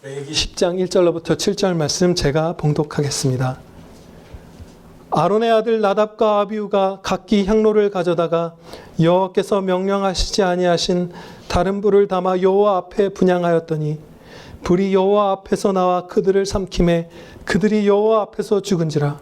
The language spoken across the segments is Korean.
레위기 10장 1절로부터 7절 말씀 제가 봉독하겠습니다. 아론의 아들 나답과 아비후가 각기 향로를 가져다가 여호와께서 명령하시지 아니하신 다른 불을 담아 여호와 앞에 분향하였더니 불이 여호와 앞에서 나와 그들을 삼키매 그들이 여호와 앞에서 죽은지라.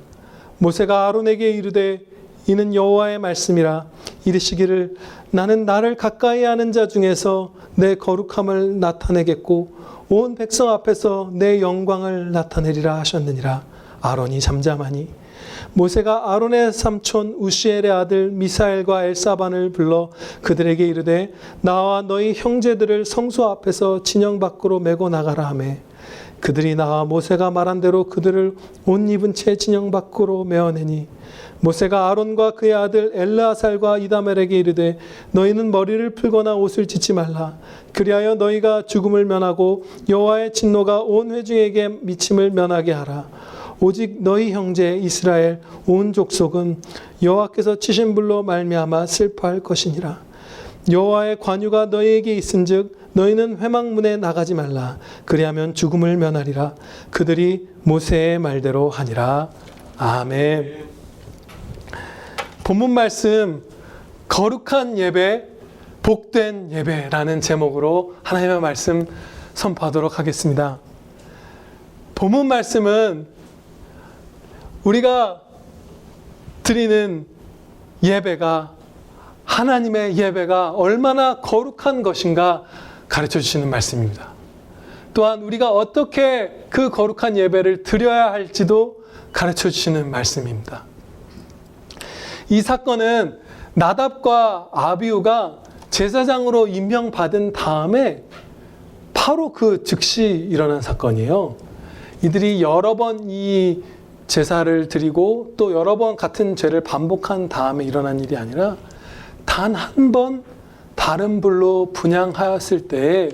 모세가 아론에게 이르되 이는 여호와의 말씀이라. 이르시기를 나는 나를 가까이 하는 자 중에서 내 거룩함을 나타내겠고 온 백성 앞에서 내 영광을 나타내리라 하셨느니라. 아론이 잠잠하니 모세가 아론의 삼촌 우시엘의 아들 미사엘과 엘사반을 불러 그들에게 이르되 나와 너희 형제들을 성소 앞에서 진영 밖으로 메고 나가라 하매 그들이 나와 모세가 말한 대로 그들을 옷 입은 채 진영 밖으로 메어내니 모세가 아론과 그의 아들 엘르아살과 이다멜에게 이르되 너희는 머리를 풀거나 옷을 찢지 말라. 그리하여 너희가 죽음을 면하고 여호와의 진노가 온 회중에게 미침을 면하게 하라. 오직 너희 형제 이스라엘 온 족속은 여호와께서 치신 불로 말미암아 슬퍼할 것이니라. 여호와의 관유가 너희에게 있은즉 너희는 회막문에 나가지 말라. 그리하면 죽음을 면하리라. 그들이 모세의 말대로 하니라. 아멘. 본문 말씀 거룩한 예배, 복된 예배라는 제목으로 하나님의 말씀 선포하도록 하겠습니다. 본문 말씀은 우리가 드리는 예배가 하나님의 예배가 얼마나 거룩한 것인가 가르쳐 주시는 말씀입니다. 또한 우리가 어떻게 그 거룩한 예배를 드려야 할지도 가르쳐 주시는 말씀입니다. 이 사건은 나답과 아비후가 제사장으로 임명받은 다음에 바로 그 즉시 일어난 사건이에요. 이들이 여러 번 이 제사를 드리고 또 여러 번 같은 죄를 반복한 다음에 일어난 일이 아니라 단 한 번 다른 불로 분향하였을 때에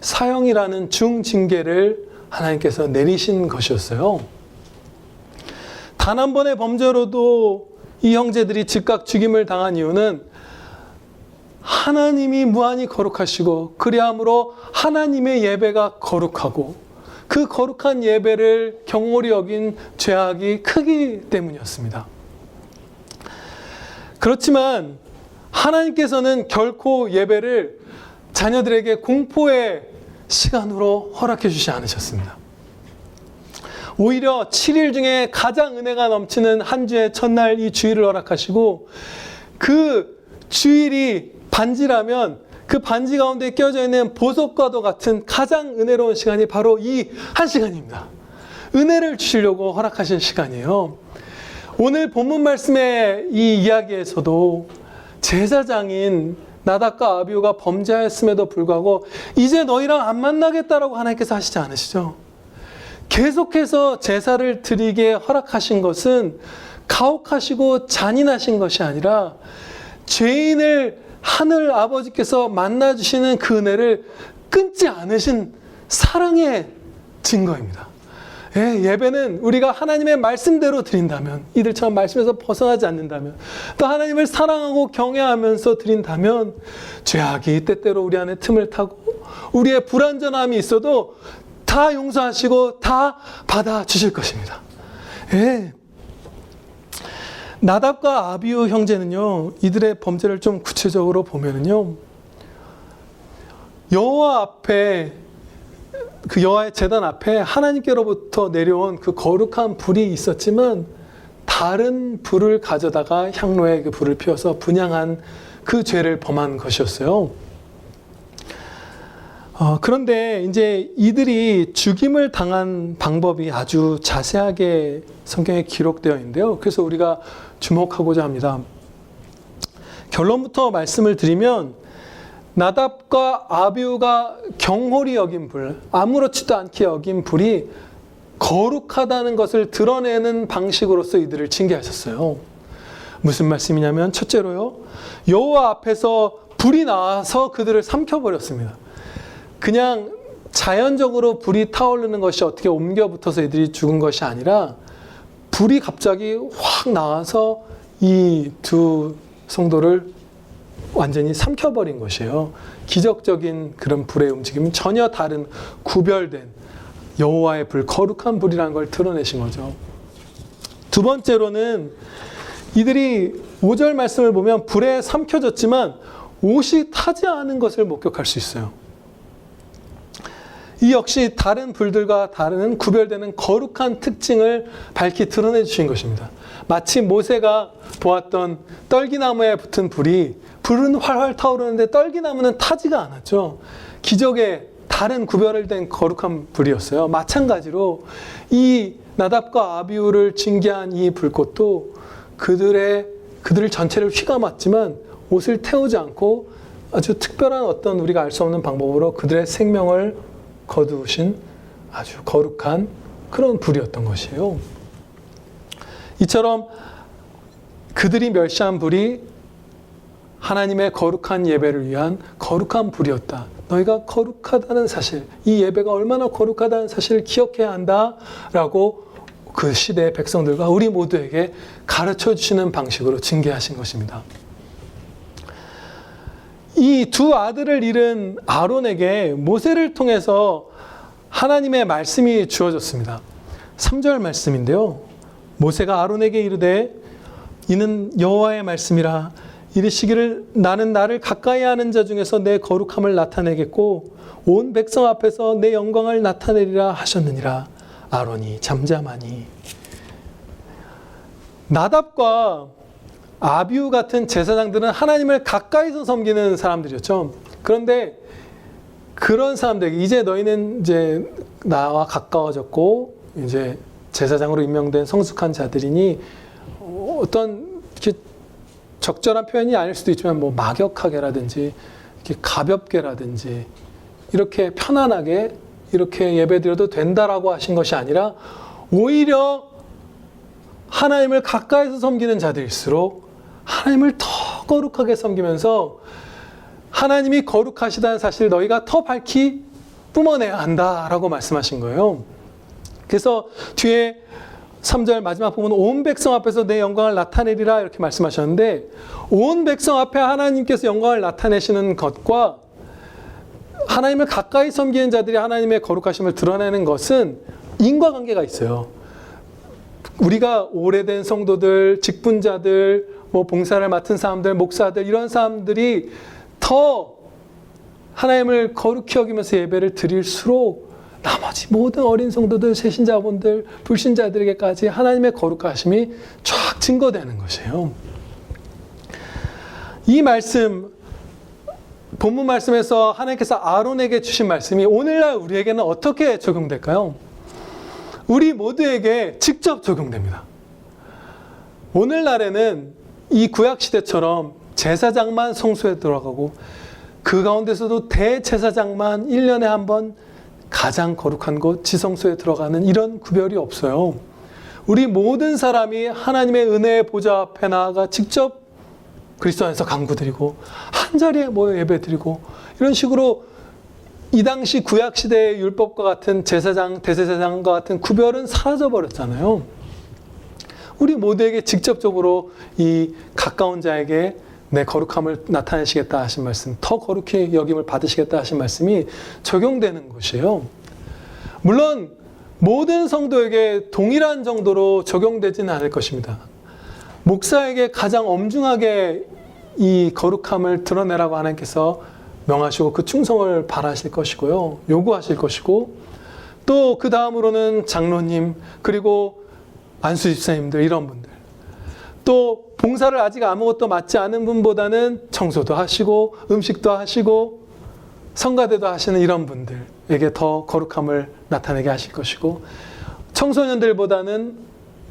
사형이라는 중징계를 하나님께서 내리신 것이었어요. 단 한 번의 범죄로도 이 형제들이 즉각 죽임을 당한 이유는 하나님이 무한히 거룩하시고 그리함으로 하나님의 예배가 거룩하고 그 거룩한 예배를 경홀히 여긴 죄악이 크기 때문이었습니다. 그렇지만 하나님께서는 결코 예배를 자녀들에게 공포의 시간으로 허락해 주지 않으셨습니다. 오히려 7일 중에 가장 은혜가 넘치는 한 주의 첫날 이 주일을 허락하시고 그 주일이 반지라면 그 반지 가운데 껴져 있는 보석과도 같은 가장 은혜로운 시간이 바로 이 한 시간입니다. 은혜를 주시려고 허락하신 시간이에요. 오늘 본문 말씀의 이 이야기에서도 제사장인 나답과 아비후가 범죄하였음에도 불구하고 이제 너희랑 안 만나겠다라고 하나님께서 하시지 않으시죠? 계속해서 제사를 드리게 허락하신 것은 가혹하시고 잔인하신 것이 아니라 죄인을 하늘 아버지께서 만나주시는 그 은혜를 끊지 않으신 사랑의 증거입니다. 예배는 우리가 하나님의 말씀대로 드린다면, 이들처럼 말씀에서 벗어나지 않는다면, 또 하나님을 사랑하고 경외하면서 드린다면 죄악이 때때로 우리 안에 틈을 타고 우리의 불완전함이 있어도 다 용서하시고 다 받아주실 것입니다. 나답과 아비후 형제는요, 이들의 범죄를 좀 구체적으로 보면은요, 여호와 앞에, 그 여호와의 제단 앞에 하나님께로부터 내려온 그 거룩한 불이 있었지만 다른 불을 가져다가 향로에 그 불을 피워서 분향한 그 죄를 범한 것이었어요. 그런데 이제 이들이 죽임을 당한 방법이 아주 자세하게 성경에 기록되어 있는데요. 그래서 우리가 주목하고자 합니다. 결론부터 말씀을 드리면 나답과 아비후가 경홀히 여긴 불, 아무렇지도 않게 여긴 불이 거룩하다는 것을 드러내는 방식으로서 이들을 징계하셨어요. 무슨 말씀이냐면 첫째로요, 여호와 앞에서 불이 나와서 그들을 삼켜버렸습니다. 그냥 자연적으로 불이 타오르는 것이 어떻게 옮겨 붙어서 이들이 죽은 것이 아니라 불이 갑자기 확 나와서 이 두 성도를 완전히 삼켜버린 것이에요. 기적적인 그런 불의 움직임은 전혀 다른 구별된 여호와의 불, 거룩한 불이라는 걸 드러내신 거죠. 두 번째로는 이들이 5절 말씀을 보면 불에 삼켜졌지만 옷이 타지 않은 것을 목격할 수 있어요. 이 역시 다른 불들과 다른 구별되는 거룩한 특징을 밝히 드러내 주신 것입니다. 마치 모세가 보았던 떨기나무에 붙은 불은 활활 타오르는데 떨기나무는 타지가 않았죠. 기적의 다른 구별된 거룩한 불이었어요. 마찬가지로 이 나답과 아비후를 징계한 이 불꽃도 그들을 전체를 휘감았지만 옷을 태우지 않고 아주 특별한 어떤 우리가 알 수 없는 방법으로 그들의 생명을 거두신 아주 거룩한 그런 불이었던 것이에요. 이처럼 그들이 멸시한 불이 하나님의 거룩한 예배를 위한 거룩한 불이었다. 너희가 거룩하다는 사실, 이 예배가 얼마나 거룩하다는 사실을 기억해야 한다라고 그 시대의 백성들과 우리 모두에게 가르쳐 주시는 방식으로 징계하신 것입니다. 이 두 아들을 잃은 아론에게 모세를 통해서 하나님의 말씀이 주어졌습니다. 3절 말씀인데요. 모세가 아론에게 이르되 이는 여호와의 말씀이라 이르시기를 나는 나를 가까이 하는 자 중에서 내 거룩함을 나타내겠고 온 백성 앞에서 내 영광을 나타내리라 하셨느니라. 아론이 잠잠하니. 나답과 아비후 같은 제사장들은 하나님을 가까이서 섬기는 사람들이었죠. 그런데 그런 사람들에게 이제 너희는 이제 나와 가까워졌고 이제 제사장으로 임명된 성숙한 자들이니 어떤 이렇게 적절한 표현이 아닐 수도 있지만 뭐 막역하게라든지 이렇게 가볍게라든지 이렇게 편안하게 이렇게 예배드려도 된다라고 하신 것이 아니라 오히려 하나님을 가까이서 섬기는 자들일수록 하나님을 더 거룩하게 섬기면서 하나님이 거룩하시다는 사실을 너희가 더 밝히 뿜어내야 한다라고 말씀하신 거예요. 그래서 뒤에 3절 마지막 부분 온 백성 앞에서 내 영광을 나타내리라 이렇게 말씀하셨는데 온 백성 앞에 하나님께서 영광을 나타내시는 것과 하나님을 가까이 섬기는 자들이 하나님의 거룩하심을 드러내는 것은 인과관계가 있어요. 우리가 오래된 성도들, 직분자들, 뭐 봉사를 맡은 사람들, 목사들 이런 사람들이 더 하나님을 거룩히 여기면서 예배를 드릴수록 나머지 모든 어린 성도들, 새신자분들, 불신자들에게까지 하나님의 거룩하심이 쫙 증거되는 것이에요. 이 말씀, 본문 말씀에서 하나님께서 아론에게 주신 말씀이 오늘날 우리에게는 어떻게 적용될까요? 우리 모두에게 직접 적용됩니다. 오늘날에는 이 구약시대처럼 제사장만 성소에 들어가고 그 가운데서도 대제사장만 1년에 한 번 가장 거룩한 곳 지성소에 들어가는 이런 구별이 없어요. 우리 모든 사람이 하나님의 은혜의 보좌 앞에 나아가 직접 그리스도 안에서 간구드리고 한자리에 모여 예배드리고 이런 식으로 이 당시 구약시대의 율법과 같은 제사장, 대제사장과 같은 구별은 사라져버렸잖아요. 우리 모두에게 직접적으로 이 가까운 자에게 내 거룩함을 나타내시겠다 하신 말씀, 더 거룩히 여김을 받으시겠다 하신 말씀이 적용되는 것이에요. 물론 모든 성도에게 동일한 정도로 적용되지는 않을 것입니다. 목사에게 가장 엄중하게 이 거룩함을 드러내라고 하나님께서 명하시고 그 충성을 바라실 것이고요. 요구하실 것이고 또 그 다음으로는 장로님 그리고 안수집사님들 이런 분들 또 봉사를 아직 아무것도 맡지 않은 분보다는 청소도 하시고 음식도 하시고 성가대도 하시는 이런 분들에게 더 거룩함을 나타내게 하실 것이고 청소년들보다는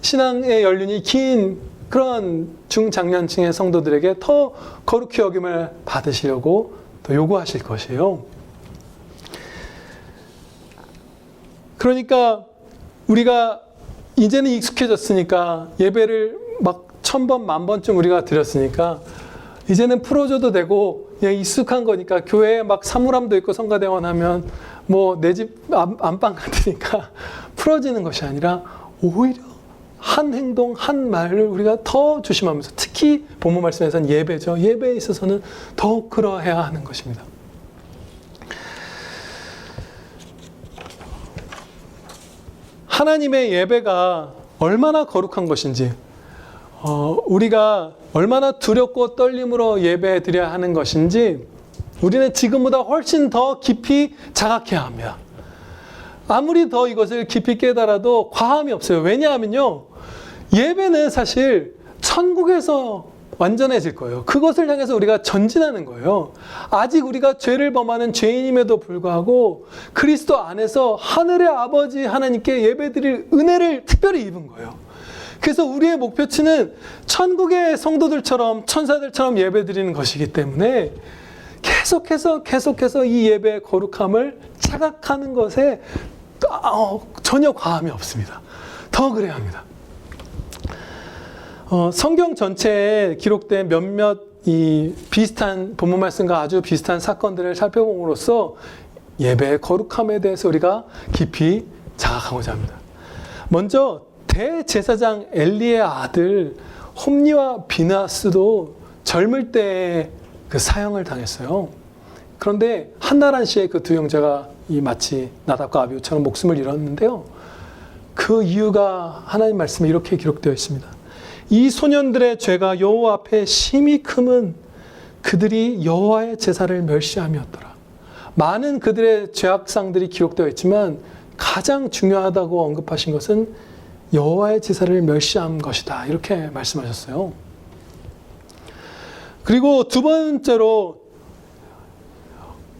신앙의 연륜이 긴 그런 중장년층의 성도들에게 더 거룩히 여김을 받으시려고 더 요구하실 것이에요. 그러니까 우리가 이제는 익숙해졌으니까 예배를 막 1000번, 10,000번쯤 우리가 드렸으니까 이제는 풀어줘도 되고 그냥 익숙한 거니까 교회에 막 사물함도 있고 성가대원 하면 뭐 내 집 안방 같으니까 풀어지는 것이 아니라 오히려 한 행동, 한 말을 우리가 더 조심하면서 특히 본문 말씀에서는 예배죠. 예배에 있어서는 더욱 그러해야 하는 것입니다. 하나님의 예배가 얼마나 거룩한 것인지, 우리가 얼마나 두렵고 떨림으로 예배 드려야 하는 것인지 우리는 지금보다 훨씬 더 깊이 자각해야 합니다. 아무리 더 이것을 깊이 깨달아도 과함이 없어요. 왜냐하면요, 예배는 사실 천국에서 완전해질 거예요. 그것을 향해서 우리가 전진하는 거예요. 아직 우리가 죄를 범하는 죄인임에도 불구하고 그리스도 안에서 하늘의 아버지 하나님께 예배드릴 은혜를 특별히 입은 거예요. 그래서 우리의 목표치는 천국의 성도들처럼, 천사들처럼 예배드리는 것이기 때문에 계속해서 이 예배의 거룩함을 자각하는 것에 전혀 과함이 없습니다. 더 그래야 합니다. 성경 전체에 기록된 몇몇 이 비슷한 본문 말씀과 아주 비슷한 사건들을 살펴봄으로써 예배의 거룩함에 대해서 우리가 깊이 자각하고자 합니다. 먼저 대제사장 엘리의 아들 홈리와 비나스도 젊을 때 그 사형을 당했어요. 그런데 한나란 씨의 그 두 형제가 마치 나답과 아비후처럼 목숨을 잃었는데요. 그 이유가 하나님 말씀에 이렇게 기록되어 있습니다. 이 소년들의 죄가 여호와 앞에 심히 크면 그들이 여호와의 제사를 멸시함이었더라. 많은 그들의 죄악상들이 기록되어 있지만 가장 중요하다고 언급하신 것은 여호와의 제사를 멸시한 것이다. 이렇게 말씀하셨어요. 그리고 두 번째로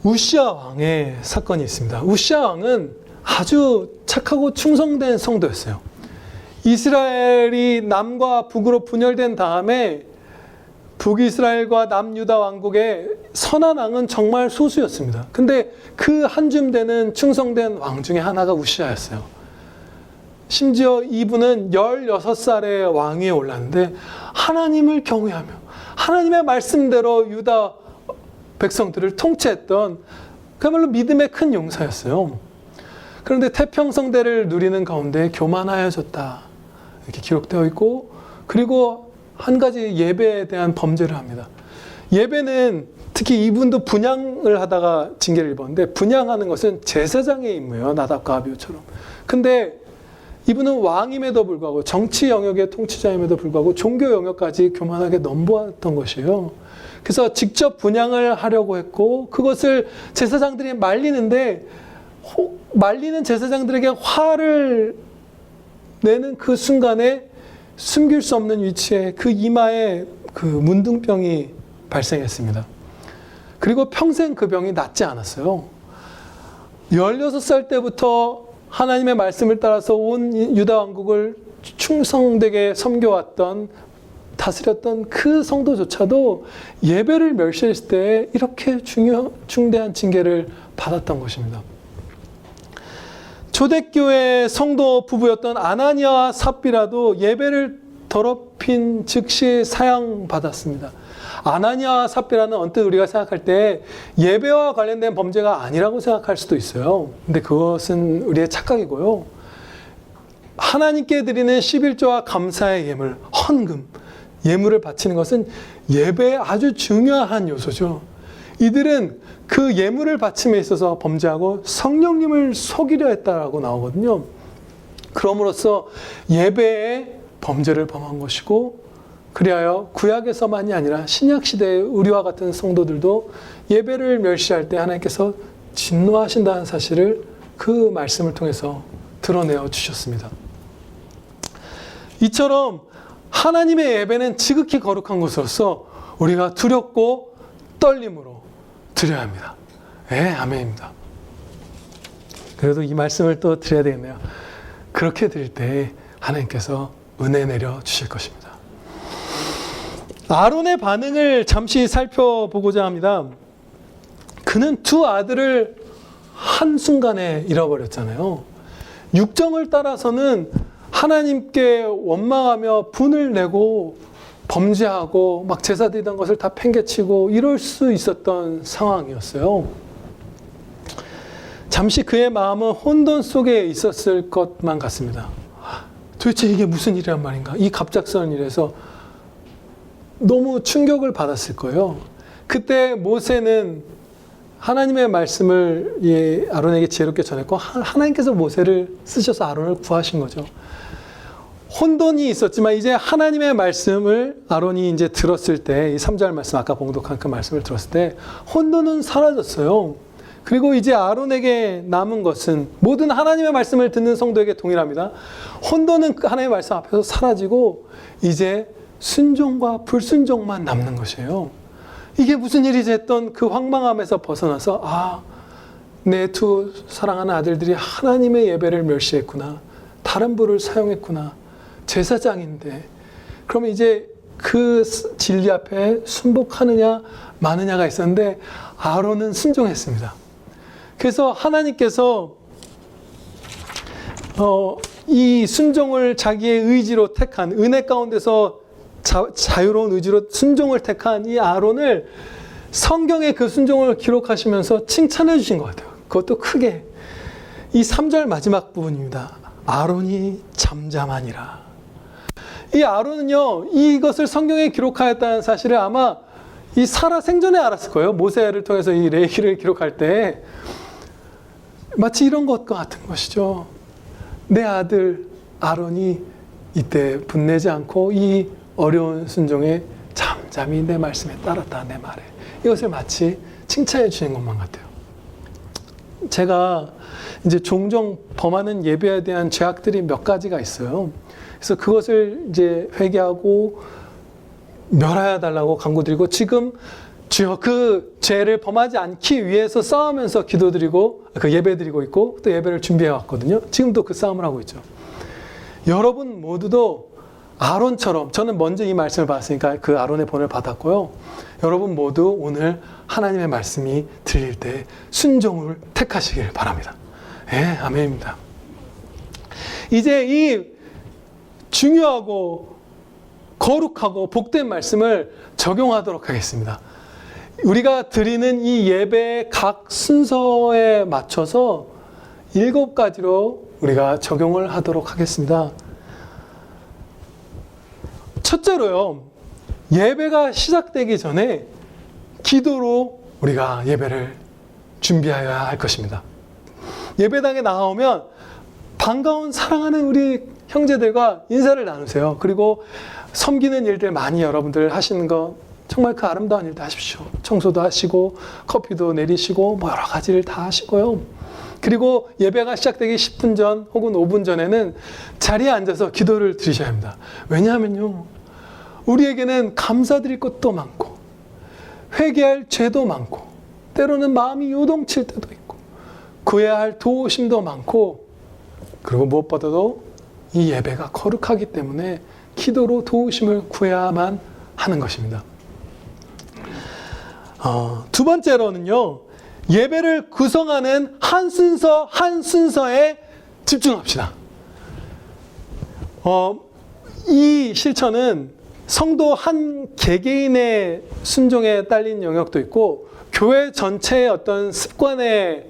우시아 왕의 사건이 있습니다. 우시아 왕은 아주 착하고 충성된 성도였어요. 이스라엘이 남과 북으로 분열된 다음에 북이스라엘과 남유다 왕국의 선한 왕은 정말 소수였습니다. 근데 그 한 줌 되는 충성된 왕 중에 하나가 우시아였어요. 심지어 이분은 16살의 왕위에 올랐는데 하나님을 경외하며 하나님의 말씀대로 유다 백성들을 통치했던 그야말로 믿음의 큰 용사였어요. 그런데 태평성대를 누리는 가운데 교만하여졌다. 이렇게 기록되어 있고, 그리고 한 가지 예배에 대한 범죄를 합니다. 예배는 특히 이분도 분향을 하다가 징계를 입었는데, 분향하는 것은 제사장의 임무예요. 나답과 아비후처럼. 근데 이분은 왕임에도 불구하고, 정치 영역의 통치자임에도 불구하고 종교 영역까지 교만하게 넘보았던 것이에요. 그래서 직접 분향을 하려고 했고, 그것을 제사장들이 말리는데, 말리는 제사장들에게 화를 내는 그 순간에 숨길 수 없는 위치에 그 이마에 그 문둥병이 발생했습니다. 그리고 평생 그 병이 낫지 않았어요. 16살 때부터 하나님의 말씀을 따라서 온 유다 왕국을 충성되게 섬겨왔던, 다스렸던 그 성도조차도 예배를 멸시했을 때 이렇게 중대한 징계를 받았던 것입니다. 초대교회 성도 부부였던 아나니아와 삽비라도 예배를 더럽힌 즉시 사형받았습니다. 아나니아와 삽비라는 언뜻 우리가 생각할 때 예배와 관련된 범죄가 아니라고 생각할 수도 있어요. 근데 그것은 우리의 착각이고요. 하나님께 드리는 11조와 감사의 예물, 헌금, 예물을 바치는 것은 예배의 아주 중요한 요소죠. 이들은 그 예물을 바침에 있어서 범죄하고 성령님을 속이려 했다라고 나오거든요. 그럼으로써 예배에 범죄를 범한 것이고, 그리하여 구약에서만이 아니라 신약시대의 우리와 같은 성도들도 예배를 멸시할 때 하나님께서 진노하신다는 사실을 그 말씀을 통해서 드러내어 주셨습니다. 이처럼 하나님의 예배는 지극히 거룩한 것으로서 우리가 두렵고 떨림으로 드려야 합니다. 네, 아멘입니다. 그래도 이 말씀을 또 드려야 되겠네요. 그렇게 드릴 때 하나님께서 은혜 내려 주실 것입니다. 아론의 반응을 잠시 살펴보고자 합니다. 그는 두 아들을 한순간에 잃어버렸잖아요. 육정을 따라서는 하나님께 원망하며 분을 내고 범죄하고 막 제사 드리던 것을 다 팽개치고 이럴 수 있었던 상황이었어요. 잠시 그의 마음은 혼돈 속에 있었을 것만 같습니다. 도대체 이게 무슨 일이란 말인가? 이 갑작스러운 일에서 너무 충격을 받았을 거예요. 그때 모세는 하나님의 말씀을 아론에게 지혜롭게 전했고 하나님께서 모세를 쓰셔서 아론을 구하신 거죠. 혼돈이 있었지만 이제 하나님의 말씀을 아론이 이제 들었을 때, 이 3절 말씀, 아까 봉독한 그 말씀을 들었을 때 혼돈은 사라졌어요. 그리고 이제 아론에게 남은 것은, 모든 하나님의 말씀을 듣는 성도에게 동일합니다. 혼돈은 하나님의 말씀 앞에서 사라지고 이제 순종과 불순종만 남는 것이에요. 이게 무슨 일이지 했던 그 황망함에서 벗어나서, 내 두 사랑하는 아들들이 하나님의 예배를 멸시했구나, 다른 부를 사용했구나, 제사장인데 그러면 이제 그 진리 앞에 순복하느냐 마느냐가 있었는데 아론은 순종했습니다. 그래서 하나님께서 이 순종을 자기의 의지로 택한, 은혜 가운데서 자유로운 의지로 순종을 택한 이 아론을 성경에 그 순종을 기록하시면서 칭찬해 주신 것 같아요. 그것도 크게. 이 3절 마지막 부분입니다. 아론이 잠잠하니라. 이 아론은요, 이것을 성경에 기록하였다는 사실을 아마 이 사라 생전에 알았을 거예요. 모세를 통해서 이 레위기를 기록할 때 마치 이런 것과 같은 것이죠. 내 아들 아론이 이때 분내지 않고 이 어려운 순종에 잠잠히 내 말씀에 따랐다, 내 말에. 이것을 마치 칭찬해 주시는 것만 같아요. 제가 이제 종종 범하는 예배에 대한 죄악들이 몇 가지가 있어요. 그래서 그것을 이제 회개하고 멸하여 달라고 간구드리고, 지금 주여 그 죄를 범하지 않기 위해서 싸우면서 기도드리고 그 예배드리고 있고 또 예배를 준비해 왔거든요. 지금도 그 싸움을 하고 있죠. 여러분 모두도 아론처럼, 저는 먼저 이 말씀을 받았으니까 그 아론의 본을 받았고요. 여러분 모두 오늘 하나님의 말씀이 들릴 때 순종을 택하시길 바랍니다. 아멘입니다. 이제 이 중요하고 거룩하고 복된 말씀을 적용하도록 하겠습니다. 우리가 드리는 이 예배의 각 순서에 맞춰서 7가지로 우리가 적용을 하도록 하겠습니다. 첫째로요, 예배가 시작되기 전에 기도로 우리가 예배를 준비해야 할 것입니다. 예배당에 나오면 반가운 사랑하는 우리 형제들과 인사를 나누세요. 그리고 섬기는 일들 많이 여러분들 하시는 거 정말 그 아름다운 일도 하십시오. 청소도 하시고 커피도 내리시고 여러 가지를 다 하시고요. 그리고 예배가 시작되기 10분 전 혹은 5분 전에는 자리에 앉아서 기도를 드리셔야 합니다. 왜냐하면요, 우리에게는 감사드릴 것도 많고 회개할 죄도 많고 때로는 마음이 요동칠 때도 있고 구해야 할 도우심도 많고, 그리고 무엇보다도 이 예배가 거룩하기 때문에 기도로 도우심을 구해야만 하는 것입니다. 두 번째로는요, 예배를 구성하는 한 순서 한 순서에 집중합시다. 이 실천은 성도 한 개개인의 순종에 딸린 영역도 있고 교회 전체의 어떤 습관에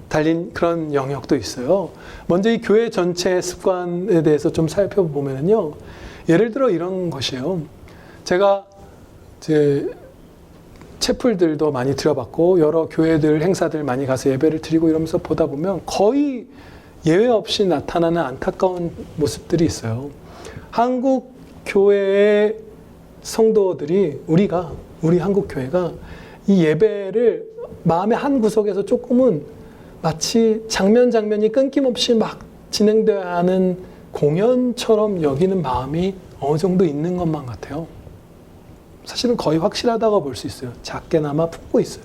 달린 그런 영역도 있어요. 먼저 이 교회 전체의 습관에 대해서 좀 살펴보면요, 예를 들어 이런 것이에요. 제가 제 채플들도 많이 들어봤고 여러 교회들 행사들 많이 가서 예배를 드리고 이러면서 보다 보면 거의 예외 없이 나타나는 안타까운 모습들이 있어요. 한국 교회의 성도들이, 우리 한국 교회가 이 예배를 마음의 한 구석에서 조금은 마치 장면이 끊김없이 막 진행되어야 하는 공연처럼 여기는 마음이 어느 정도 있는 것만 같아요. 사실은 거의 확실하다고 볼 수 있어요. 작게나마 품고 있어요.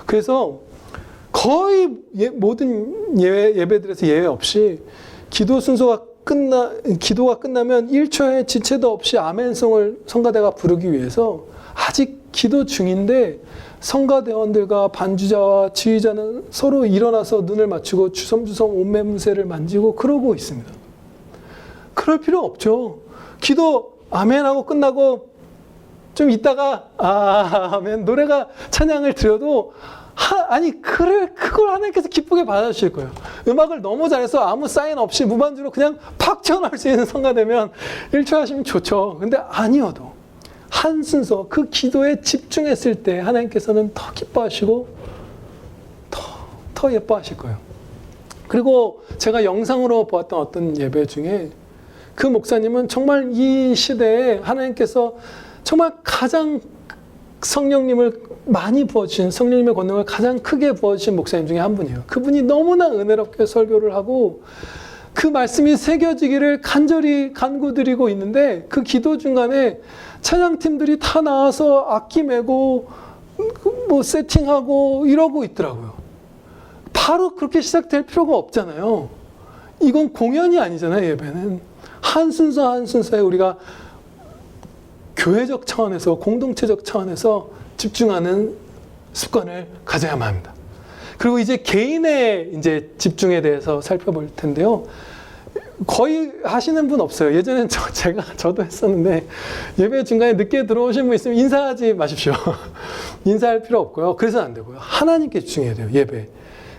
그래서 거의 모든 예배들에서 예외 없이 기도가 끝나면 1초의 지체도 없이 아멘송을 성가대가 부르기 위해서 아직 기도 중인데 성가대원들과 반주자와 지휘자는 서로 일어나서 눈을 맞추고 주섬주섬 옷매무새를 만지고 그러고 있습니다. 그럴 필요 없죠. 기도 아멘하고 끝나고 좀 있다가 아멘 노래가 찬양을 드려도 그걸 하나님께서 기쁘게 받아주실 거예요. 음악을 너무 잘해서 아무 사인 없이 무반주로 그냥 팍 튀어나올 수 있는 성가되면 1초 하시면 좋죠. 근데 아니어도 한 순서 그 기도에 집중했을 때 하나님께서는 더 기뻐하시고 더 예뻐하실 거예요. 그리고 제가 영상으로 보았던 어떤 예배 중에 그 목사님은 정말 이 시대에 하나님께서 정말 가장 성령님을 많이 부어주신, 성령님의 권능을 가장 크게 부어주신 목사님 중에 한 분이에요. 그분이 너무나 은혜롭게 설교를 하고 그 말씀이 새겨지기를 간절히 간구드리고 있는데 그 기도 중간에 찬양팀들이 다 나와서 악기 메고 뭐 세팅하고 이러고 있더라고요. 바로 그렇게 시작될 필요가 없잖아요. 이건 공연이 아니잖아요. 예배는 한 순서 한 순서에 우리가 교회적 차원에서, 공동체적 차원에서 집중하는 습관을 가져야만 합니다. 그리고 이제 개인의 이제 집중에 대해서 살펴볼 텐데요. 거의 하시는 분 없어요. 예전엔 저도 했었는데 예배 중간에 늦게 들어오신 분 있으면 인사하지 마십시오. 인사할 필요 없고요. 그래서는 안 되고요. 하나님께 집중해야 돼요. 예배.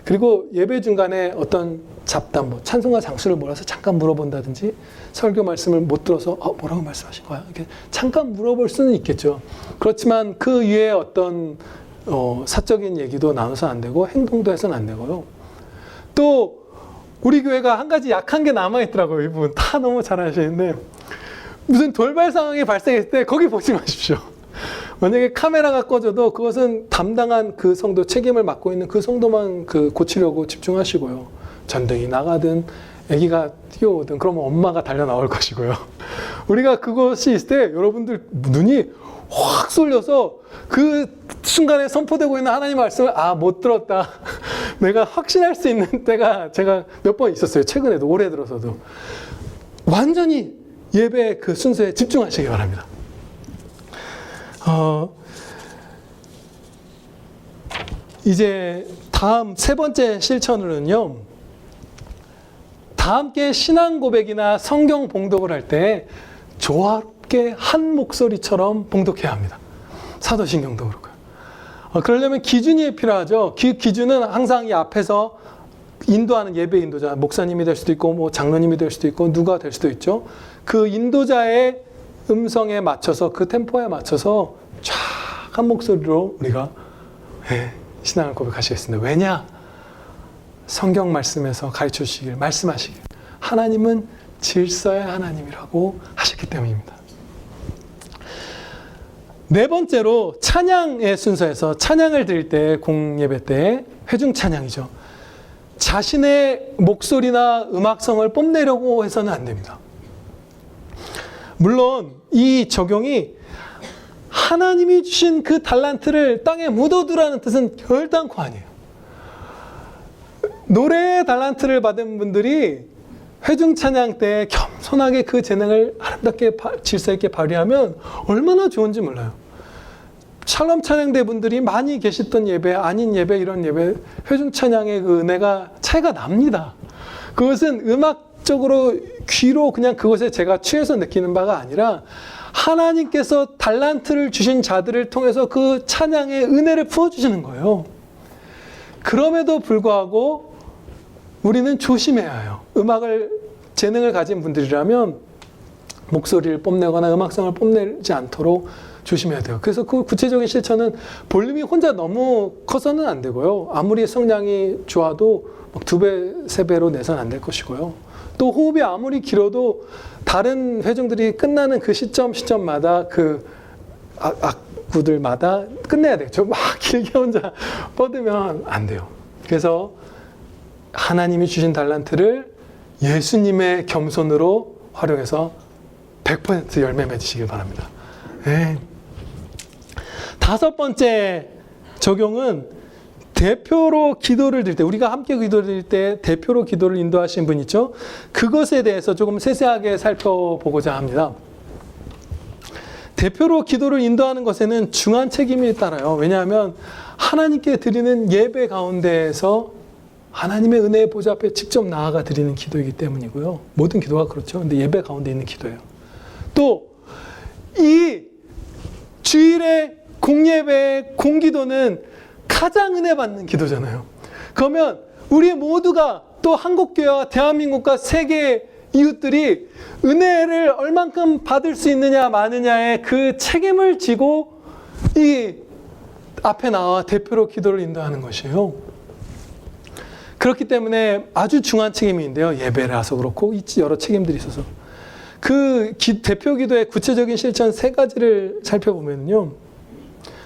그리고 예배 중간에 어떤 잡담, 뭐 찬송가 장수를 몰라서 잠깐 물어본다든지 설교 말씀을 못 들어서 뭐라고 말씀하신 거야? 이렇게 잠깐 물어볼 수는 있겠죠. 그렇지만 그 위에 어떤 사적인 얘기도 나눠서 안 되고 행동도 해서는 안 되고요. 또 우리 교회가 한 가지 약한 게 남아있더라고요. 이분 다 너무 잘하시는데 무슨 돌발 상황이 발생했을 때 거기 보지 마십시오. 만약에 카메라가 꺼져도 그것은 담당한 그 성도, 책임을 맡고 있는 그 성도만 고치려고 집중하시고요. 전등이 나가든 아기가 뛰어오든 그러면 엄마가 달려 나올 것이고요. 우리가 그것이 있을 때 여러분들 눈이 확 쏠려서 그 순간에 선포되고 있는 하나님의 말씀을 못 들었다. 내가 확신할 수 있는 때가 제가 몇 번 있었어요. 최근에도, 올해 들어서도. 완전히 예배 그 순서에 집중하시기 바랍니다. 이제 다음 세 번째 실천으로는요. 다 함께 신앙 고백이나 성경 봉독을 할 때 조화롭게 한 목소리처럼 봉독해야 합니다. 사도신경도 그렇고요. 그러려면 기준이 필요하죠. 기준은 항상 이 앞에서 인도하는 예배 인도자, 목사님이 될 수도 있고 뭐 장로님이 될 수도 있고 누가 될 수도 있죠. 그 인도자의 음성에 맞춰서, 그 템포에 맞춰서 쫙 한 목소리로 우리가 신앙을 고백하시겠습니다. 왜냐? 성경 말씀에서 가르쳐 주시길, 말씀하시길 하나님은 질서의 하나님이라고 하셨기 때문입니다. 네 번째로 찬양의 순서에서 찬양을 드릴 때, 공예배 때 회중 찬양이죠. 자신의 목소리나 음악성을 뽐내려고 해서는 안 됩니다. 물론 이 적용이 하나님이 주신 그 달란트를 땅에 묻어두라는 뜻은 결단코 아니에요. 노래의 달란트를 받은 분들이 회중 찬양 때 겸손하게 그 재능을 아름답게 질서 있게 발휘하면 얼마나 좋은지 몰라요. 샬롬 찬양대 분들이 많이 계셨던 예배, 아닌 예배, 이런 예배, 회중 찬양의 그 은혜가 차이가 납니다. 그것은 음악적으로 귀로 그냥 그것에 제가 취해서 느끼는 바가 아니라 하나님께서 달란트를 주신 자들을 통해서 그 찬양의 은혜를 부어주시는 거예요. 그럼에도 불구하고 우리는 조심해야 해요. 재능을 가진 분들이라면 목소리를 뽐내거나 음악성을 뽐내지 않도록 조심해야 돼요. 그래서 그 구체적인 실천은 볼륨이 혼자 너무 커서는 안 되고요. 아무리 성량이 좋아도 2배, 3배로 내선 안 될 것이고요. 또 호흡이 아무리 길어도 다른 회중들이 끝나는 그 시점마다 그 악구들마다 끝내야 돼요. 저 막 길게 혼자 뻗으면 안 돼요. 그래서 하나님이 주신 달란트를 예수님의 겸손으로 활용해서 100% 열매 맺으시길 바랍니다. 네. 다섯 번째 적용은 대표로 기도를 드릴 때, 우리가 함께 기도를 드릴 때 대표로 기도를 인도하신 분 있죠? 그것에 대해서 조금 세세하게 살펴보고자 합니다. 대표로 기도를 인도하는 것에는 중한 책임이 따라요. 왜냐하면 하나님께 드리는 예배 가운데에서 하나님의 은혜의 보좌 앞에 직접 나아가 드리는 기도이기 때문이고요. 모든 기도가 그렇죠. 근데 예배 가운데 있는 기도예요. 또 이 주일의 공예배의 공기도는 가장 은혜 받는 기도잖아요. 그러면 우리 모두가 또 한국교회와 대한민국과 세계 이웃들이 은혜를 얼만큼 받을 수 있느냐 마느냐의 그 책임을 지고 이 앞에 나와 대표로 기도를 인도하는 것이에요. 그렇기 때문에 아주 중요한 책임인데요. 예배라서 그렇고 여러 책임들이 있어서 그 대표 기도의 구체적인 실천 3가지를 살펴보면요.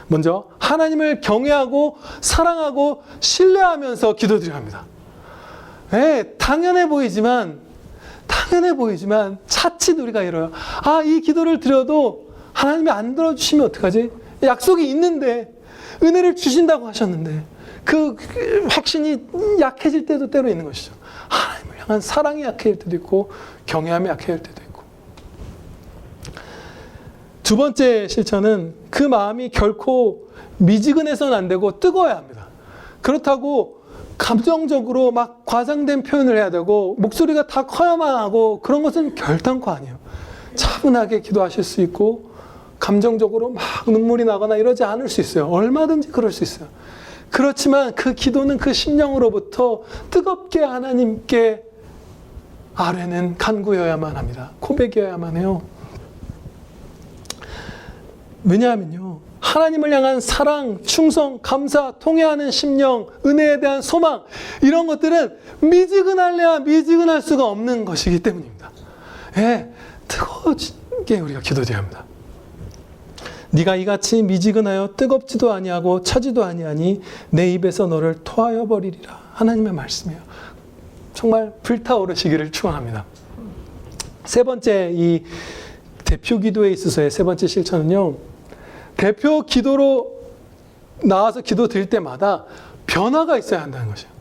먼저 하나님을 경외하고 사랑하고 신뢰하면서 기도드려야 합니다. 네, 당연해 보이지만 자칫 우리가 이래요. 이 기도를 드려도 하나님이 안 들어주시면 어떡하지? 약속이 있는데 은혜를 주신다고 하셨는데 그 확신이 약해질 때도 때로 있는 것이죠. 하나님을 향한 사랑이 약해질 때도 있고 경외함이 약해질 때도 있고. 두 번째 실천은 그 마음이 결코 미지근해서는 안 되고 뜨거워야 합니다. 그렇다고 감정적으로 막 과장된 표현을 해야 되고 목소리가 다 커야만 하고 그런 것은 결단코 아니에요. 차분하게 기도하실 수 있고 감정적으로 막 눈물이 나거나 이러지 않을 수 있어요. 얼마든지 그럴 수 있어요. 그렇지만 그 기도는 그 심령으로부터 뜨겁게 하나님께 아뢰는 간구여야만 합니다. 고백이어야만 해요. 왜냐하면요, 하나님을 향한 사랑, 충성, 감사, 통회하는 심령, 은혜에 대한 소망, 이런 것들은 미지근할래야 미지근할 수가 없는 것이기 때문입니다. 예, 뜨거워지게 우리가 기도해야 합니다. 네가 이같이 미지근하여 뜨겁지도 아니하고 차지도 아니하니 내 입에서 너를 토하여 버리리라. 하나님의 말씀이에요. 정말 불타오르시기를 축원합니다. 세 번째, 이 대표 기도에 있어서의 세 번째 실천은요, 대표 기도로 나와서 기도 드릴 때마다 변화가 있어야 한다는 것이에요.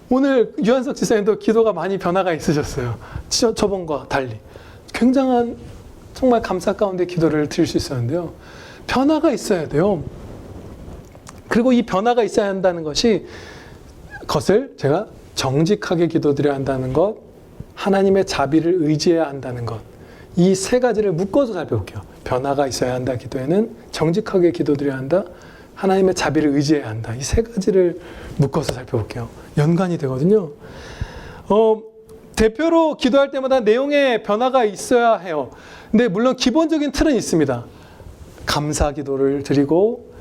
오늘 유한석 지사님도 기도가 많이 변화가 있으셨어요. 저번과 달리. 굉장한 정말 감사 가운데 기도를 드릴 수 있었는데요. 변화가 있어야 돼요. 그리고 이 변화가 있어야 한다는 것을 제가 정직하게 기도드려야 한다는 것, 하나님의 자비를 의지해야 한다는 것, 이 3가지를 묶어서 살펴볼게요. 변화가 있어야 한다 기도에는, 정직하게 기도드려야 한다, 하나님의 자비를 의지해야 한다. 이 3가지를 묶어서 살펴볼게요. 연관이 되거든요. 대표로 기도할 때마다 내용의 변화가 있어야 해요. 근데 물론 기본적인 틀은 있습니다. 감사 기도를 드리고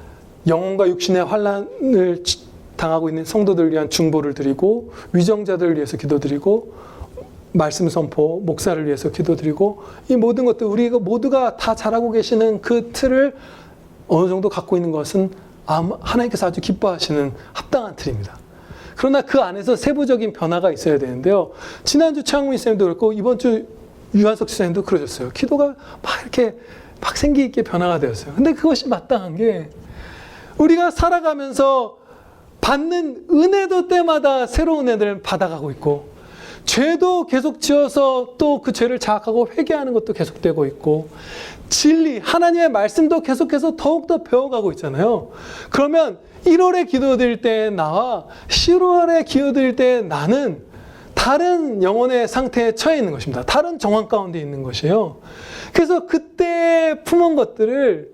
영혼과 육신의 환난을 당하고 있는 성도들을 위한 중보를 드리고 위정자들을 위해서 기도드리고 말씀 선포, 목사를 위해서 기도드리고 이 모든 것들 우리가 모두가 다 잘하고 계시는 그 틀을 어느 정도 갖고 있는 것은 하나님께서 아주 기뻐하시는 합당한 틀입니다. 그러나 그 안에서 세부적인 변화가 있어야 되는데요. 지난주 최학민 선생님도 그렇고 이번 주 유한석 지사님도 그러셨어요. 기도가 막 이렇게 막 생기 있게 변화가 되었어요. 근데 그것이 마땅한 게 우리가 살아가면서 받는 은혜도 때마다 새로운 은혜를 받아가고 있고 죄도 계속 지어서 또 그 죄를 자각하고 회개하는 것도 계속되고 있고 진리, 하나님의 말씀도 계속해서 더욱더 배워가고 있잖아요. 그러면 1월에 기도드릴 때 나와 10월에 기도드릴 때 나는 다른 영혼의 상태에 처해 있는 것입니다. 다른 정황 가운데 있는 것이에요. 그래서 그때 품은 것들을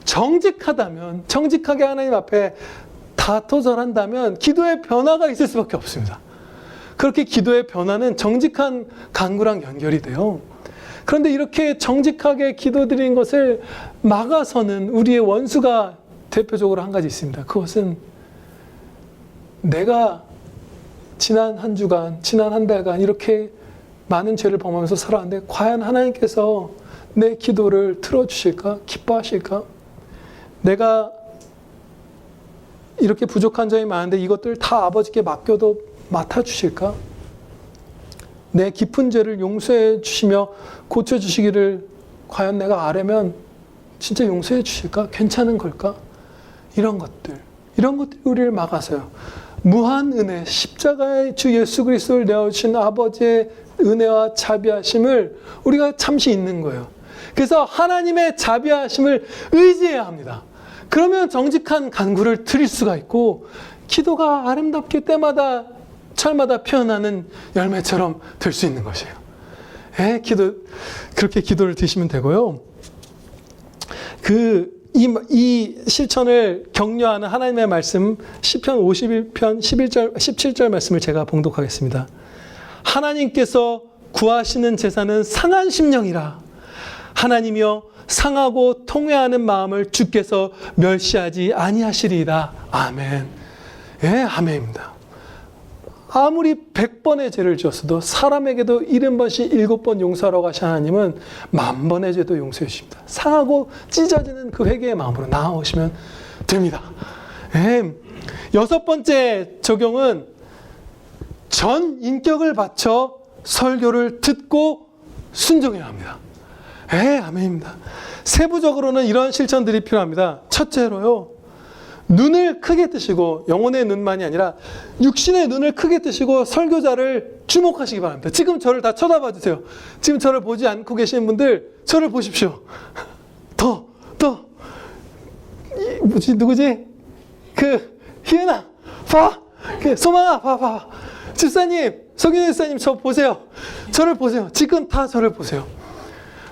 정직하게 하나님 앞에 다 토설한다면 기도의 변화가 있을 수밖에 없습니다. 그렇게 기도의 변화는 정직한 간구랑 연결이 돼요. 그런데 이렇게 정직하게 기도드린 것을 막아서는 우리의 원수가 대표적으로 한 가지 있습니다. 그것은 내가 지난 한 주간, 지난 한 달간 이렇게 많은 죄를 범하면서 살아왔는데 과연 하나님께서 내 기도를 들어주실까? 기뻐하실까? 내가 이렇게 부족한 점이 많은데 이것들 다 아버지께 맡겨도 맡아주실까? 내 깊은 죄를 용서해 주시며 고쳐주시기를 과연 내가 아뢰면 진짜 용서해 주실까? 괜찮은 걸까? 이런 것들이 우리를 막아서요. 무한 은혜, 십자가의 주 예수 그리스도를 내어주신 아버지의 은혜와 자비하심을 우리가 잠시 잊는 거예요. 그래서 하나님의 자비하심을 의지해야 합니다. 그러면 정직한 간구를 드릴 수가 있고 기도가 아름답게 때마다 철마다 피어나는 열매처럼 될 수 있는 것이에요. 그렇게 기도를 드시면 되고요. 이 실천을 격려하는 하나님의 말씀 시편 51편 17절 말씀을 제가 봉독하겠습니다. 하나님께서 구하시는 제사는 상한 심령이라. 하나님이여 상하고 통회하는 마음을 주께서 멸시하지 아니하시리이다. 아멘. 예, 아멘입니다. 아무리 100번의 죄를 지었어도 사람에게도 70번씩 7번 용서하라고 하신 하나님은 10,000번의 죄도 용서해 주십니다. 상하고 찢어지는 그 회개의 마음으로 나아오시면 됩니다. 예. 6번째 적용은 전 인격을 바쳐 설교를 듣고 순종해야 합니다. 예, 아멘입니다. 세부적으로는 이런 실천들이 필요합니다. 첫째로요, 눈을 크게 뜨시고, 영혼의 눈만이 아니라 육신의 눈을 크게 뜨시고 설교자를 주목하시기 바랍니다. 지금 저를 다 쳐다봐 주세요. 지금 저를 보지 않고 계시는 분들 저를 보십시오. 누구지? 희은아, 봐. 소망아, 봐. 집사님, 석윤 집사님, 저 보세요. 저를 보세요. 지금 다 저를 보세요.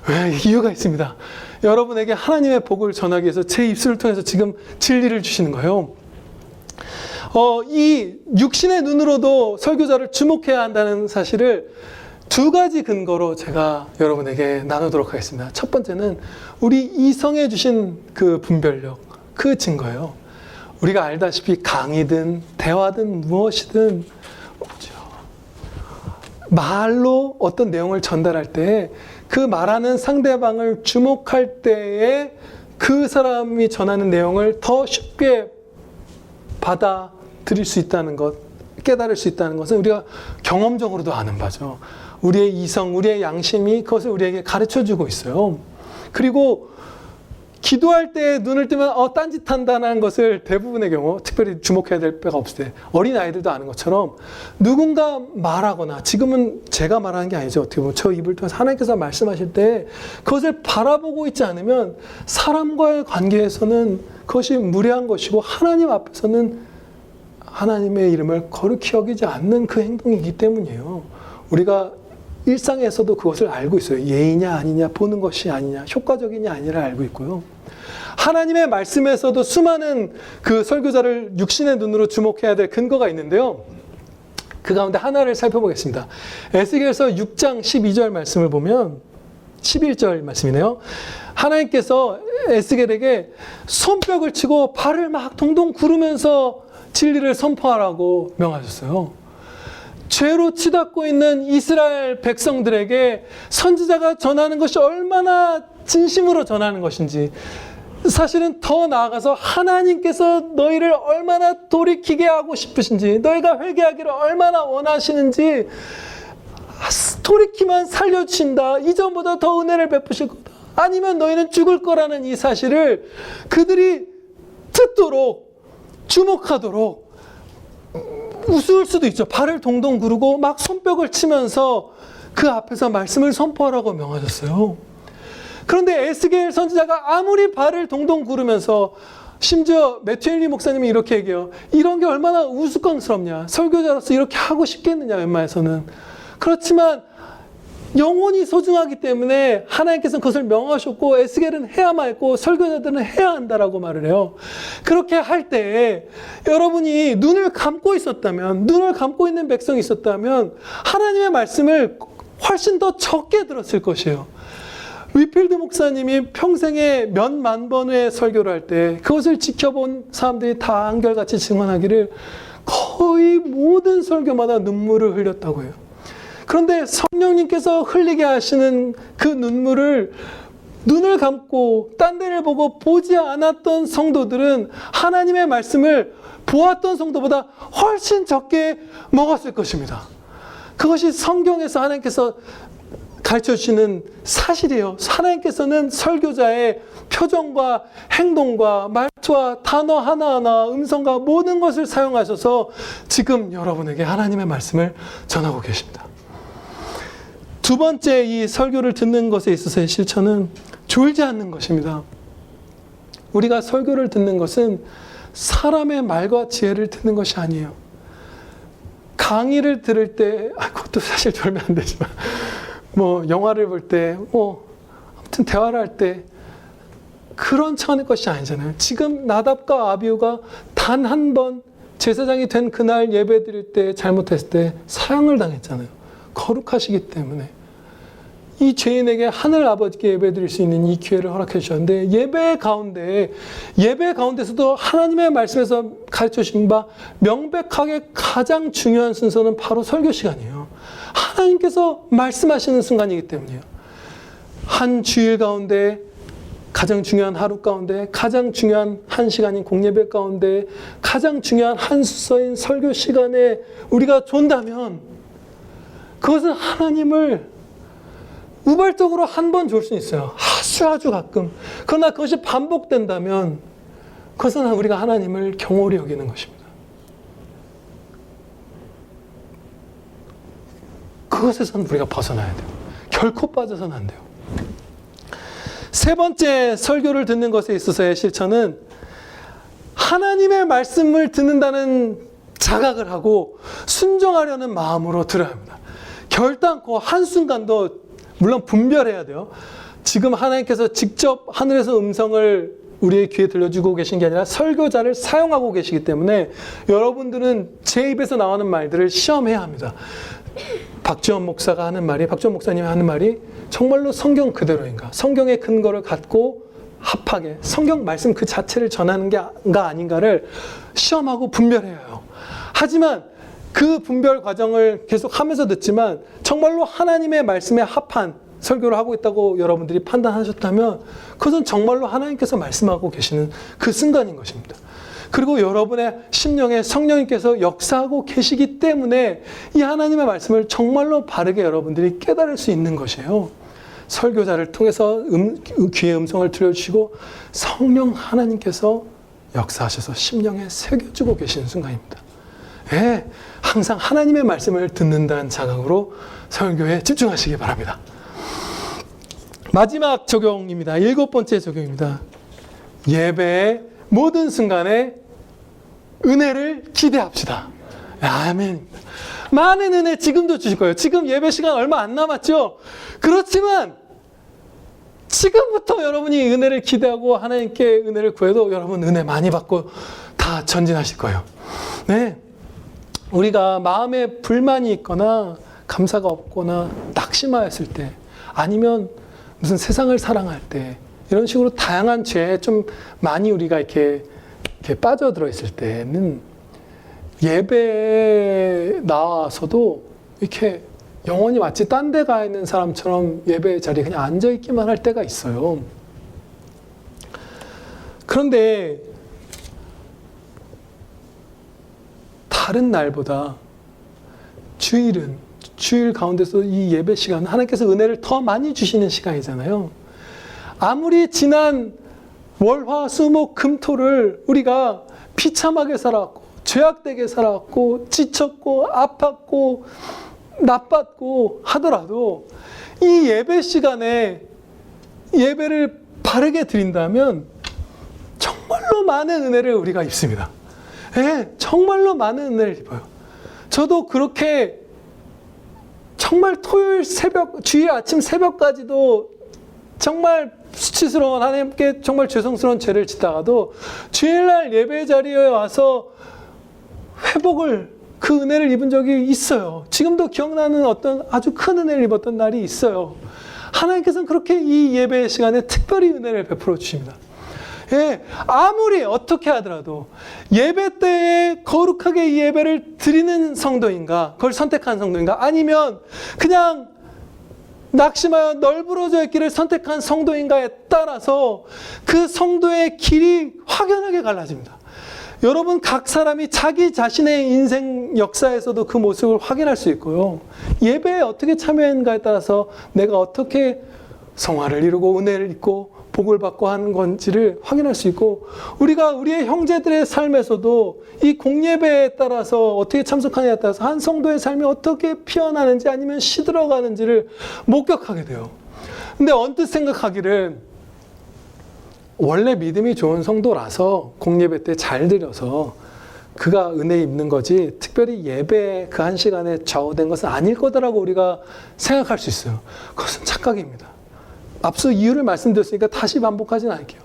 왜? 이유가 있습니다. 여러분에게 하나님의 복을 전하기 위해서 제 입술을 통해서 지금 진리를 주시는 거예요. 이 육신의 눈으로도 설교자를 주목해야 한다는 사실을 2가지 근거로 제가 여러분에게 나누도록 하겠습니다. 첫 번째는 우리 이성에 주신 그 분별력, 그 증거예요. 우리가 알다시피 강의든 대화든 무엇이든 말로 어떤 내용을 전달할 때 그 말하는 상대방을 주목할 때에 그 사람이 전하는 내용을 더 쉽게 받아들일 수 있다는 것, 깨달을 수 있다는 것은 우리가 경험적으로도 아는 바죠. 우리의 이성, 우리의 양심이 그것을 우리에게 가르쳐주고 있어요. 그리고 기도할 때 눈을 뜨면 딴짓한다는 것을 대부분의 경우 특별히 주목해야 될 때가 없을 때, 어린아이들도 아는 것처럼 누군가 말하거나, 지금은 제가 말하는 게 아니죠. 어떻게 보면 저 입을 통해서 하나님께서 말씀하실 때 그것을 바라보고 있지 않으면 사람과의 관계에서는 그것이 무례한 것이고 하나님 앞에서는 하나님의 이름을 거룩히 여기지 않는 그 행동이기 때문이에요. 우리가 일상에서도 그것을 알고 있어요. 예의냐 아니냐, 보는 것이 아니냐, 효과적이냐 아니냐를 알고 있고요. 하나님의 말씀에서도 수많은 그 설교자를 육신의 눈으로 주목해야 될 근거가 있는데요. 그 가운데 하나를 살펴보겠습니다. 에스겔서 6장 12절 말씀을 보면 11절 말씀이네요. 하나님께서 에스겔에게 손뼉을 치고 발을 막 동동 구르면서 진리를 선포하라고 명하셨어요. 죄로 치닫고 있는 이스라엘 백성들에게 선지자가 전하는 것이 얼마나 진심으로 전하는 것인지, 사실은 더 나아가서 하나님께서 너희를 얼마나 돌이키게 하고 싶으신지, 너희가 회개하기를 얼마나 원하시는지, 돌이키면 살려주신다, 이전보다 더 은혜를 베푸실 거다, 아니면 너희는 죽을 거라는 이 사실을 그들이 듣도록, 주목하도록, 우스울 수도 있죠. 발을 동동 구르고 막 손뼉을 치면서 그 앞에서 말씀을 선포하라고 명하셨어요. 그런데 에스겔 선지자가 아무리 발을 동동 구르면서, 심지어 매튜 헨리 목사님이 이렇게 얘기해요. 이런 게 얼마나 우스꽝스럽냐. 설교자로서 이렇게 하고 싶겠느냐, 웬만해서는. 그렇지만 영혼이 소중하기 때문에 하나님께서는 그것을 명하셨고, 에스겔은 해야만 했고 설교자들은 해야 한다라고 말을 해요. 그렇게 할 때 여러분이 눈을 감고 있었다면, 눈을 감고 있는 백성이 있었다면 하나님의 말씀을 훨씬 더 적게 들었을 것이에요. 위필드 목사님이 평생에 몇만 번의 설교를 할 때 그것을 지켜본 사람들이 다 한결같이 증언하기를 거의 모든 설교마다 눈물을 흘렸다고 해요. 그런데 성령님께서 흘리게 하시는 그 눈물을 눈을 감고 딴 데를 보고 보지 않았던 성도들은 하나님의 말씀을 보았던 성도보다 훨씬 적게 먹었을 것입니다. 그것이 성경에서 하나님께서 가르쳐주시는 사실이에요. 하나님께서는 설교자의 표정과 행동과 말투와 단어 하나하나, 음성과 모든 것을 사용하셔서 지금 여러분에게 하나님의 말씀을 전하고 계십니다. 2번째, 이 설교를 듣는 것에 있어서의 실천은 졸지 않는 것입니다. 우리가 설교를 듣는 것은 사람의 말과 지혜를 듣는 것이 아니에요. 강의를 들을 때, 그것도 사실 졸면 안 되지만, 영화를 볼 때, 아무튼 대화를 할 때, 그런 차원의 것이 아니잖아요. 지금 나답과 아비후가 단 한 번 제사장이 된 그날 예배 드릴 때 잘못했을 때 사형을 당했잖아요. 거룩하시기 때문에 이 죄인에게 하늘 아버지께 예배드릴 수 있는 이 기회를 허락해 주셨는데, 예배 가운데서도 하나님의 말씀에서 가르쳐 주신 바 명백하게 가장 중요한 순서는 바로 설교 시간이에요. 하나님께서 말씀하시는 순간이기 때문이에요. 한 주일 가운데, 가장 중요한 하루 가운데, 가장 중요한 한 시간인 공예배 가운데, 가장 중요한 한 수서인 설교 시간에 우리가 존다면 그것은 하나님을 우발적으로 한 번 줄 수 있어요. 아주 가끔. 그러나 그것이 반복된다면 그것은 우리가 하나님을 경홀히 여기는 것입니다. 그것에서는 우리가 벗어나야 돼요. 결코 빠져서는 안 돼요. 세 번째, 설교를 듣는 것에 있어서의 실천은 하나님의 말씀을 듣는다는 자각을 하고 순종하려는 마음으로 들어야 합니다. 결단코 한순간도 물론 분별해야 돼요. 지금 하나님께서 직접 하늘에서 음성을 우리의 귀에 들려주고 계신 게 아니라 설교자를 사용하고 계시기 때문에 여러분들은 제 입에서 나오는 말들을 시험해야 합니다. 박지원 목사님이 하는 말이 정말로 성경 그대로인가? 성경의 근거를 갖고 합하게 성경 말씀 그 자체를 전하는 게가 아닌가를 시험하고 분별해야 해요. 하지만 그 분별 과정을 계속 하면서 듣지만 정말로 하나님의 말씀에 합한 설교를 하고 있다고 여러분들이 판단하셨다면 그것은 정말로 하나님께서 말씀하고 계시는 그 순간인 것입니다. 그리고 여러분의 심령에 성령님께서 역사하고 계시기 때문에 이 하나님의 말씀을 정말로 바르게 여러분들이 깨달을 수 있는 것이에요. 설교자를 통해서 귀의 음성을 들려주시고 성령 하나님께서 역사하셔서 심령에 새겨주고 계시는 순간입니다. 예, 항상 하나님의 말씀을 듣는다는 자각으로 설교에 집중하시기 바랍니다. 마지막 적용입니다. 7번째 적용입니다. 예배의 모든 순간에 은혜를 기대합시다. 아멘. 많은 은혜 지금도 주실 거예요. 지금 예배 시간 얼마 안 남았죠? 그렇지만 지금부터 여러분이 은혜를 기대하고 하나님께 은혜를 구해도 여러분 은혜 많이 받고 다 전진하실 거예요. 네. 우리가 마음에 불만이 있거나 감사가 없거나 낙심하였을 때, 아니면 무슨 세상을 사랑할 때, 이런 식으로 다양한 죄에 좀 많이 우리가 이렇게 빠져들어 있을 때는 예배에 나와서도 이렇게 영혼이 마치 딴 데 가 있는 사람처럼 예배 자리에 그냥 앉아 있기만 할 때가 있어요. 그런데 다른 날보다 주일 가운데서 이 예배 시간, 하나님께서 은혜를 더 많이 주시는 시간이잖아요. 아무리 지난 월, 화, 수, 목, 금, 토를 우리가 비참하게 살아왔고, 죄악되게 살아왔고, 지쳤고, 아팠고, 나빴고 하더라도 이 예배 시간에 예배를 바르게 드린다면 정말로 많은 은혜를 우리가 입습니다. 네, 정말로 많은 은혜를 입어요. 저도 그렇게 정말 토요일 새벽, 주일 아침 새벽까지도 정말 수치스러운, 하나님께 정말 죄송스러운 죄를 짓다가도 주일날 예배 자리에 와서 그 은혜를 입은 적이 있어요. 지금도 기억나는 어떤 아주 큰 은혜를 입었던 날이 있어요. 하나님께서는 그렇게 이 예배 시간에 특별히 은혜를 베풀어 주십니다. 예, 아무리 어떻게 하더라도 예배 때에 거룩하게 이 예배를 드리는 성도인가, 그걸 선택한 성도인가, 아니면 그냥 낙심하여 널브러져 있기를 선택한 성도인가에 따라서 그 성도의 길이 확연하게 갈라집니다. 여러분, 각 사람이 자기 자신의 인생 역사에서도 그 모습을 확인할 수 있고요. 예배에 어떻게 참여했는가에 따라서 내가 어떻게 성화를 이루고 은혜를 입고 복을 받고 하는 건지를 확인할 수 있고, 우리가 우리의 형제들의 삶에서도 이 공예배에 따라서 어떻게 참석하느냐에 따라서 한 성도의 삶이 어떻게 피어나는지 아니면 시들어가는지를 목격하게 돼요. 근데 언뜻 생각하기를 원래 믿음이 좋은 성도라서 공예배 때 잘 드려서 그가 은혜 입는 거지 특별히 예배 그 한 시간에 좌우된 것은 아닐 거다라고 우리가 생각할 수 있어요. 그것은 착각입니다. 앞서 이유를 말씀드렸으니까 다시 반복하진 않을게요.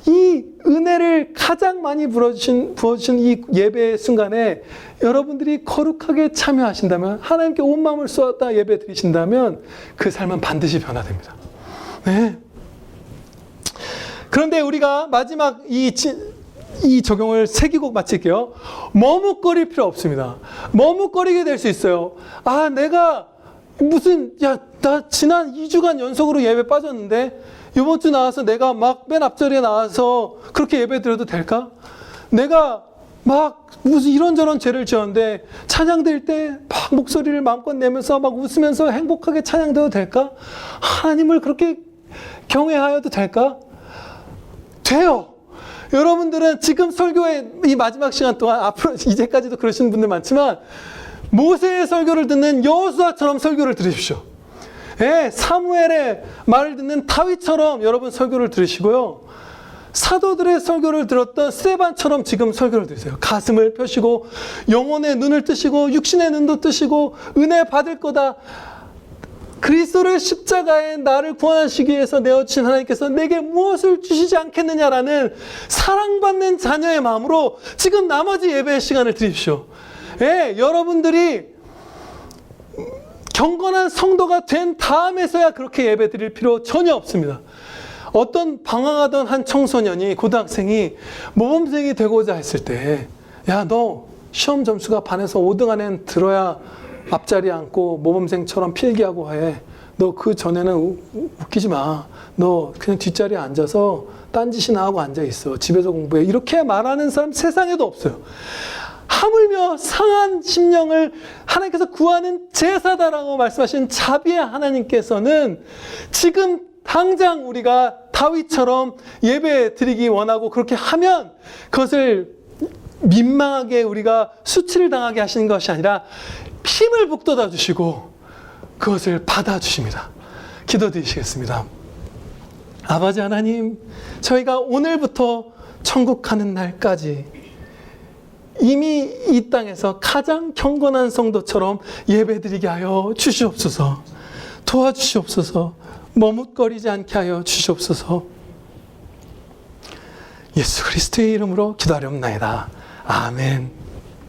이 은혜를 가장 많이 부어주신 이 예배의 순간에 여러분들이 거룩하게 참여하신다면, 하나님께 온 마음을 쏟았다 예배 드리신다면 그 삶은 반드시 변화됩니다. 네. 그런데 우리가 마지막 이 적용을 새기고 마칠게요. 머뭇거릴 필요 없습니다. 머뭇거리게 될 수 있어요. 아, 내가 나 지난 2주간 연속으로 예배 빠졌는데 이번 주 나와서 내가 막 맨 앞자리에 나와서 그렇게 예배 드려도 될까? 내가 막 무슨 이런저런 죄를 지었는데 찬양 드릴 때 막 목소리를 마음껏 내면서 막 웃으면서 행복하게 찬양드려도 될까? 하나님을 그렇게 경외하여도 될까? 돼요. 여러분들은 지금 설교의 이 마지막 시간 동안, 앞으로 이제까지도 그러시는 분들 많지만, 모세의 설교를 듣는 여호수아처럼 설교를 들으십시오. 예, 사무엘의 말을 듣는 다윗처럼 여러분 설교를 들으시고요. 사도들의 설교를 들었던 스데반처럼 지금 설교를 들으세요. 가슴을 펴시고 영혼의 눈을 뜨시고 육신의 눈도 뜨시고 은혜 받을 거다. 그리스도를 십자가에 나를 구원하시기 위해서 내어주신 하나님께서 내게 무엇을 주시지 않겠느냐라는 사랑받는 자녀의 마음으로 지금 나머지 예배의 시간을 드립시오. 예, 여러분들이 경건한 성도가 된 다음에서야 그렇게 예배 드릴 필요 전혀 없습니다. 어떤 방황하던 한 청소년이, 고등학생이 모범생이 되고자 했을 때, 야, 너 시험 점수가 반에서 5등 안에 들어야 앞자리에 앉고 모범생처럼 필기하고 해. 너 그 전에는 웃기지 마. 너 그냥 뒷자리에 앉아서 딴짓이나 하고 앉아있어. 집에서 공부해. 이렇게 말하는 사람 세상에도 없어요. 하물며 상한 심령을 하나님께서 구하는 제사다라고 말씀하신 자비의 하나님께서는 지금 당장 우리가 다윗처럼 예배 드리기 원하고 그렇게 하면 그것을 민망하게 우리가 수치를 당하게 하시는 것이 아니라 힘을 북돋아 주시고 그것을 받아 주십니다. 기도드리시겠습니다. 아버지 하나님, 저희가 오늘부터 천국 가는 날까지 이미 이 땅에서 가장 경건한 성도처럼 예배드리게 하여 주시옵소서. 도와주시옵소서. 머뭇거리지 않게 하여 주시옵소서. 예수 그리스도의 이름으로 기도하렵나이다. 아멘.